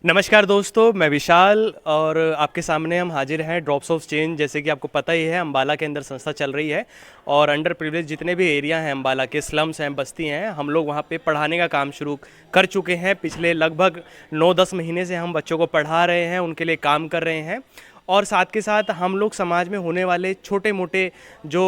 नमस्कार दोस्तों, मैं विशाल और आपके सामने हम हाजिर हैं ड्रॉप्स ऑफ चेंज। जैसे कि आपको पता ही है, अम्बाला के अंदर संस्था चल रही है और अंडर प्रिविलेज जितने भी एरिया हैं, अम्बाला के स्लम्स हैं, बस्ती हैं, हम लोग वहाँ पे पढ़ाने का काम शुरू कर चुके हैं। पिछले लगभग 9-10 महीने से हम बच्चों को पढ़ा रहे हैं, उनके लिए काम कर रहे हैं और साथ के साथ हम लोग समाज में होने वाले छोटे मोटे जो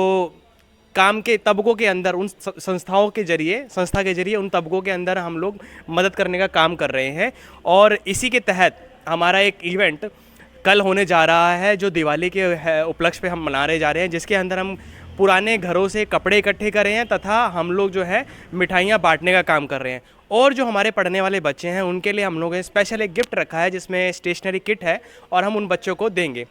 काम के तबकों के अंदर उन संस्था के जरिए उन तबकों के अंदर हम लोग मदद करने का काम कर रहे हैं। और इसी के तहत हमारा एक इवेंट कल होने जा रहा है जो दिवाली के उपलक्ष्य पे हम मना रहे जा रहे हैं, जिसके अंदर हम पुराने घरों से कपड़े इकट्ठे कर रहे हैं तथा हम लोग जो है मिठाइयाँ बांटने का काम कर रहे हैं। और जो हमारे पढ़ने वाले बच्चे हैं उनके लिए हम लोगों ने स्पेशल एक गिफ्ट रखा है जिसमें स्टेशनरी किट है और हम उन बच्चों को देंगे।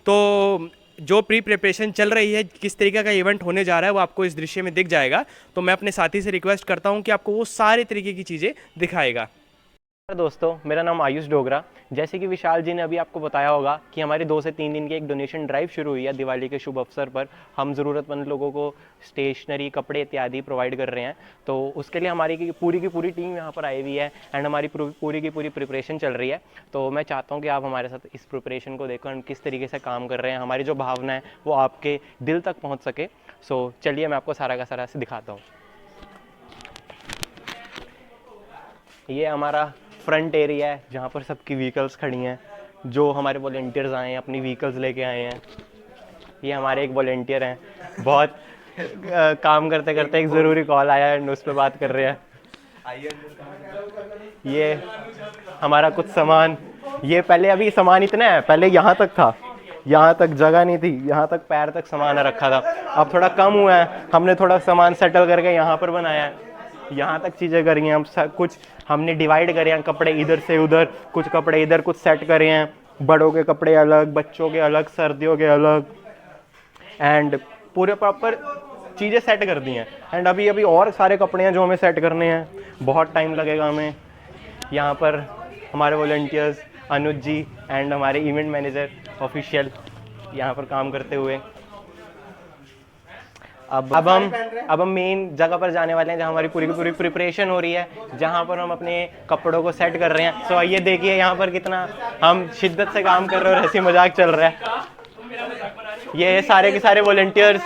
तो जो प्रिपरेशन चल रही है, किस तरीके का इवेंट होने जा रहा है, वो आपको इस दृश्य में दिख जाएगा। तो मैं अपने साथी से रिक्वेस्ट करता हूँ कि आपको वो सारे तरीके की चीज़ें दिखाएगा। दोस्तों, मेरा नाम आयुष डोगरा। जैसे कि विशाल जी ने अभी आपको बताया होगा कि हमारी 2 से 3 दिन की एक डोनेशन ड्राइव शुरू हुई है। दिवाली के शुभ अवसर पर हम ज़रूरतमंद लोगों को स्टेशनरी, कपड़े इत्यादि प्रोवाइड कर रहे हैं। तो उसके लिए हमारी की पूरी टीम यहाँ पर आई हुई है एंड हमारी पूरी की पूरी प्रिपरेशन चल रही है। तो मैं चाहता हूँ कि आप हमारे साथ इस प्रिपरेशन को देखो, हम किस तरीके से काम कर रहे हैं, हमारी जो भावना है वो आपके दिल तक पहुँच सके। सो चलिए मैं आपको सारा का सारा से दिखाता हूँ। ये हमारा फ्रंट एरिया है जहाँ पर सबकी व्हीकल्स खड़ी हैं, जो हमारे वॉलेंटियर्स आए हैं, अपनी व्हीकल्स लेके आए हैं। ये हमारे एक वॉलेंटियर हैं, बहुत काम करते करते एक ज़रूरी कॉल आया है, उस पर बात कर रहे हैं। ये हमारा कुछ सामान, ये पहले अभी सामान इतना है, पहले यहाँ तक था, यहाँ तक जगह नहीं थी, यहाँ तक पैर तक सामान रखा था। अब थोड़ा कम हुआ है, हमने थोड़ा सामान सेटल करके यहाँ पर बनाया है। यहाँ तक चीज़ें करी हैं, हम कुछ हमने डिवाइड करे हैं, कपड़े इधर से उधर, कुछ कपड़े इधर, कुछ सेट करे हैं। बड़ों के कपड़े अलग, बच्चों के अलग, सर्दियों के अलग, एंड पूरे प्रॉपर चीज़ें सेट कर दी हैं। एंड अभी और सारे कपड़े हैं जो हमें सेट करने हैं, बहुत टाइम लगेगा हमें। यहाँ पर हमारे वॉलंटियर्स अनुज जी एंड हमारे इवेंट मैनेजर ऑफिशियल यहाँ पर काम करते हुए। अब हम मेन जगह पर जाने वाले हैं जहाँ हमारी पूरी की पूरी प्रिपरेशन हो रही है, जहाँ पर हम अपने कपड़ों को सेट कर रहे हैं। सो ये देखिए यहाँ पर कितना हम शिद्दत से काम कर रहे हैं और हंसी मजाक चल रहा है। ये सारे के सारे वॉलंटियर्स।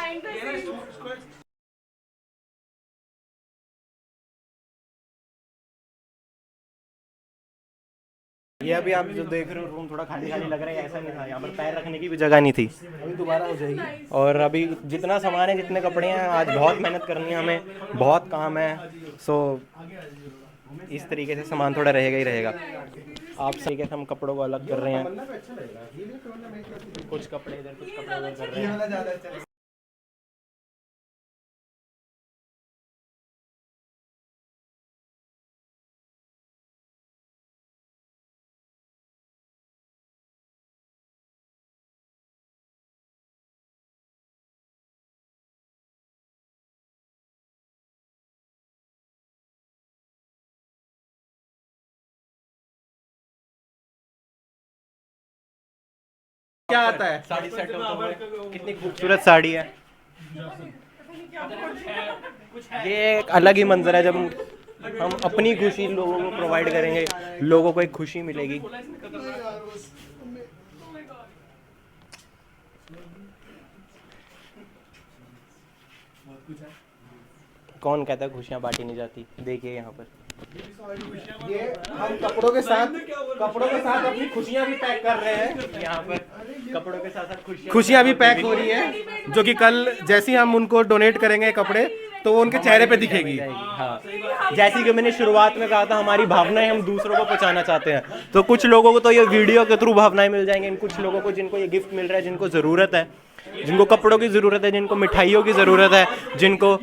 ये अभी आप जो देख रहे हो रूम थोड़ा खाली खाली लग रहा है, ऐसा नहीं था, यहाँ पर पैर रखने की भी जगह नहीं थी, अभी दोबारा हो जाएगी। और अभी जितना सामान है, जितने कपड़े हैं, आज बहुत मेहनत करनी है हमें, बहुत काम है। सो इस तरीके से सामान थोड़ा रहेगा ही रहेगा। आप तरीके से हम कपड़ों को अलग कर रहे हैं, कुछ कपड़े इधर, कुछ कपड़े उधर कर रहे हैं। क्या आता है, साड़ी सेट होता है, कितनी खूबसूरत साड़ी है। ये एक अलग ही मंजर है जब हम अपनी खुशी लोगों को प्रोवाइड करेंगे, लोगों को एक खुशी मिलेगी। कौन कहता है खुशियाँ बांटी नहीं जाती? देखिए यहाँ पर ये हम कपड़ों के साथ अपनी खुशियाँ भी पैक कर रहे हैं। यहाँ पर कपड़ों के साथ साथ खुशियाँ भी पैक हो रही है, जो कि कल जैसे ही हम उनको डोनेट करेंगे कपड़े, तो वो उनके चेहरे पे दिखेगी। हाँ, जैसे कि मैंने शुरुआत में कहा था, हमारी भावनाएं हम दूसरों को पहुंचाना चाहते हैं। तो कुछ लोगों को तो ये वीडियो के थ्रू भावनाएं मिल जाएंगी, कुछ लोगों को जिनको ये गिफ्ट मिल रहा है, जिनको ज़रूरत है, जिनको कपड़ों की ज़रूरत है, जिनको मिठाइयों की ज़रूरत है, जिनको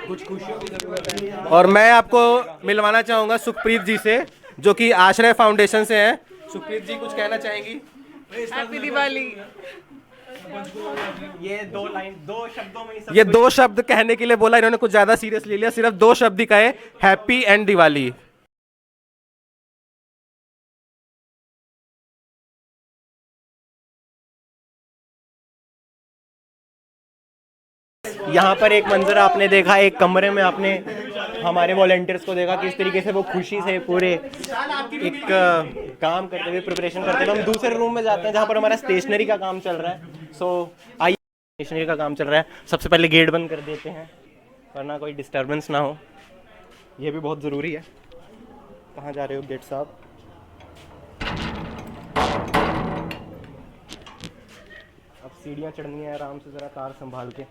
कुछ खुशियों की ज़रूरत है। और मैं आपको मिलवाना चाहूँगा सुखप्रीत जी से, जो कि आश्रय फाउंडेशन से हैं। सुखप्रीत जी कुछ कहना चाहेंगी? हैप्पी दिवाली। ये दो शब्दों में ये 2 शब्द कहने के लिए बोला, इन्होंने कुछ ज़्यादा सीरियस ले लिया, सिर्फ 2 शब्द ही कहे, हैप्पी एंड दिवाली। यहाँ पर एक मंजर आपने देखा, एक कमरे में आपने हमारे वॉलंटियर्स को देखा किस तरीके से वो खुशी से पूरे एक काम करते हुए, प्रिपरेशन करते हुए। हम दूसरे रूम में जाते हैं जहाँ पर हमारा स्टेशनरी का काम चल रहा है। सो आइए, स्टेशनरी का काम चल रहा है। सबसे पहले गेट बंद कर देते हैं वरना कोई डिस्टर्बेंस ना हो, ये भी बहुत ज़रूरी है। कहाँ जा रहे हो गेट साहब? अब सीढ़ियाँ चढ़नी है आराम से, ज़रा कार संभाल के।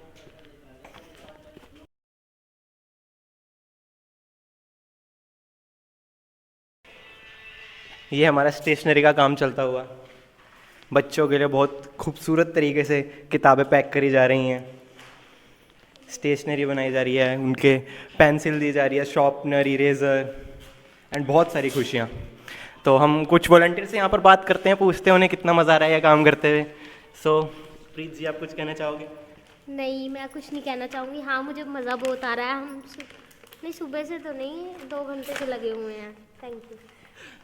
ये हमारा स्टेशनरी का काम चलता हुआ, बच्चों के लिए बहुत खूबसूरत तरीके से किताबें पैक करी जा रही हैं, स्टेशनरी बनाई जा रही है, उनके पेंसिल दी जा रही है, शॉर्पनर, इरेज़र एंड बहुत सारी खुशियाँ। तो हम कुछ वॉलंटियर से यहाँ पर बात करते हैं, पूछते हैं उन्हें कितना मज़ा आ रहा है यह काम करते हुए। सो प्रीत जी, आप कुछ कहना चाहोगे? नहीं, मैं कुछ नहीं कहना चाहूँगी। हाँ, मुझे मज़ा बहुत आ रहा है। नहीं, सुबह से तो नहीं, 2 घंटे से लगे हुए हैं। Thank you.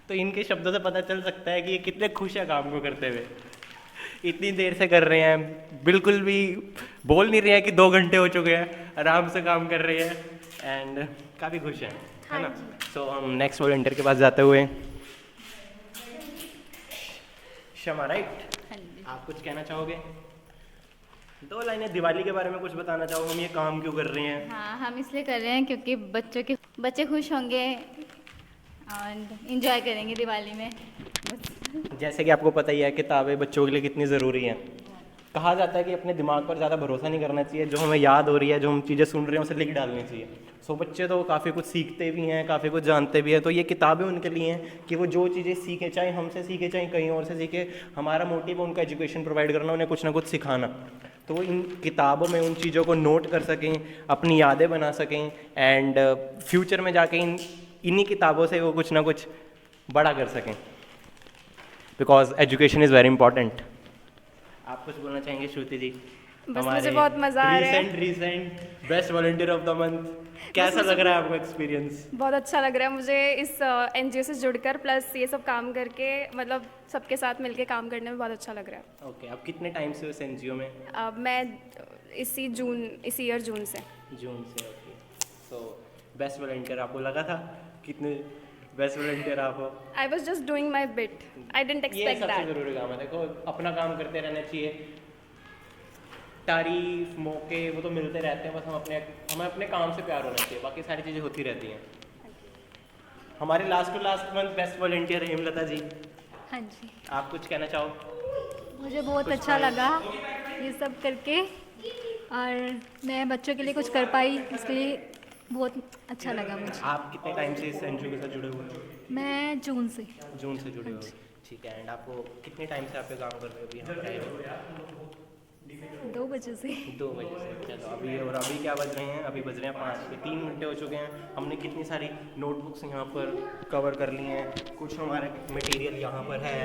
तो इनके शब्दों से पता चल सकता है कि ये कितने खुश हैं काम को करते हुए। इतनी देर से कर रहे हैं, बिल्कुल भी बोल नहीं रहे हैं कि 2 घंटे हो चुके हैं, आराम से काम कर रहे हैं एंड काफ़ी खुश हैं, है ना? सो हम नेक्स्ट वॉलंटियर के पास जाते हुए, शमा राइट, आप कुछ कहना चाहोगे? 2 लाइनें दिवाली के बारे में कुछ बताना चाहोगे? हम ये काम क्यों कर रहे हैं? हाँ, हम इसलिए कर रहे हैं क्योंकि बच्चे खुश होंगे और इन्जॉय करेंगे दिवाली में। जैसे कि आपको पता ही है किताबें बच्चों के लिए कितनी ज़रूरी हैं। कहा जाता है कि अपने दिमाग पर ज़्यादा भरोसा नहीं करना चाहिए, जो हमें याद हो रही है, जो हम चीज़ें सुन रहे हैं उसे लिख डालनी चाहिए। सो बच्चे तो काफ़ी कुछ सीखते भी हैं, काफ़ी कुछ जानते भी हैं। तो ये किताबें उनके लिए हैं कि वो जो चीज़ें सीखें, चाहे हमसे सीखें चाहे कहीं और से सीखें, हमारा मोटिव है उनका एजुकेशन प्रोवाइड करना, उन्हें कुछ ना कुछ सिखाना। तो वो इन किताबों में उन चीज़ों को नोट कर सकें, अपनी यादें बना सकें एंड फ्यूचर में जाके इन्हीं किताबों से वो कुछ ना कुछ बड़ा कर सकें, because education is very important. आप कुछ बोलना चाहेंगे श्रुति जी? बस मुझे बहुत मज़ा आ रहा है। Recent best volunteer of the month, कैसा लग रहा है आपको एक्सपीरियंस? बहुत अच्छा लग रहा है मुझे इस NGO से जुड़कर, प्लस ये सब काम करके, मतलब सबके साथ मिलके काम करने में बहुत अच्छा लग रहा है। ओके, आप कितने टाइम से हो इस NGO में? मैं इसी ईयर जून से। ओके। सो बेस्ट वॉलंटियर आपको लगा था? कितने बेस्ट वॉलंटियर आप हो? I was just doing my bit, I didn't ये एक्सपेक्ट सबसे दैट। ज़रूरी काम है। देखो, अपना काम करते रहना चाहिए, तारीफ मौके वो तो मिलते रहते हैं, बस हमें अपने काम से प्यार होना चाहिए, बाकी सारी चीज़ें होती रहती हैं। हमारे last to last month best volunteer Hemlata ji, हाँ जी, आप कुछ कहना चाहो? मुझे बहुत अच्छा लगा ये सब करके और मैं बच्चों के लिए कुछ कर पाई, इसके लिए बहुत अच्छा लगा मुझे। आप कितने टाइम से इस NGO के साथ जुड़े हुए हैं? मैं जून से जुड़े हुए, ठीक है। एंड आपको कितने टाइम से आप पे काम कर रहे हो अभी यहाँ पर आए हो? 2 बजे से। 2 बजे से। चलो अभी क्या बज रहे हैं? अभी बज रहे हैं 5, 3 घंटे हो चुके हैं। हमने कितनी सारी नोटबुक्स यहाँ पर कवर कर ली हैं, कुछ हमारे मटेरियल यहाँ पर है,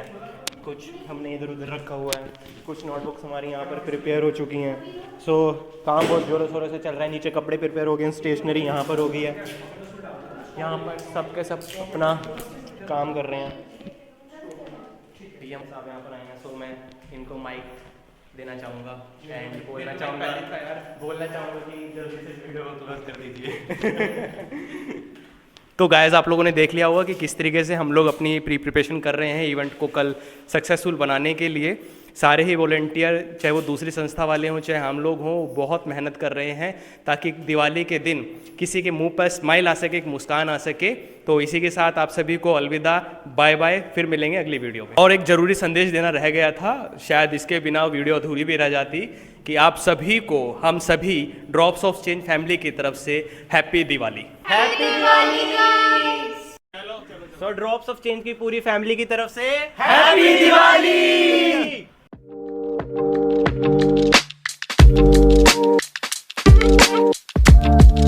कुछ हमने इधर उधर रखा हुआ है, कुछ नोटबुक्स हमारी यहाँ पर प्रिपेयर हो चुकी हैं। सो काम बहुत ज़ोरों शोरों से चल रहा है। नीचे कपड़े प्रिपेयर हो गए हैं, स्टेशनरी यहाँ पर हो गई है, यहाँ पर सब के सब अपना काम कर रहे हैं। PM साहब यहाँ पर आए हैं, सो मैं इनको माइक देना चाहूँगा एंड बोलना चाहूँगा कि जल्दी से वीडियो को क्लोज कर दीजिए। तो गाइस, आप लोगों ने देख लिया होगा कि किस तरीके से हम लोग अपनी प्रिपरेशन कर रहे हैं इवेंट को कल सक्सेसफुल बनाने के लिए। सारे ही वॉलंटियर, चाहे वो दूसरी संस्था वाले हों चाहे हम लोग हों, बहुत मेहनत कर रहे हैं ताकि दिवाली के दिन किसी के मुंह पर स्माइल आ सके, एक मुस्कान आ सके। तो इसी के साथ आप सभी को अलविदा, बाय बाय, फिर मिलेंगे अगली वीडियो में। और एक ज़रूरी संदेश देना रह गया था, शायद इसके बिना वीडियो अधूरी भी रह जाती, कि आप सभी को, हम सभी ड्रॉप्स ऑफ चेंज फैमिली की तरफ से happy Diwali. So drops of change की पूरी फैमिली की तरफ से हैप्पी दिवाली।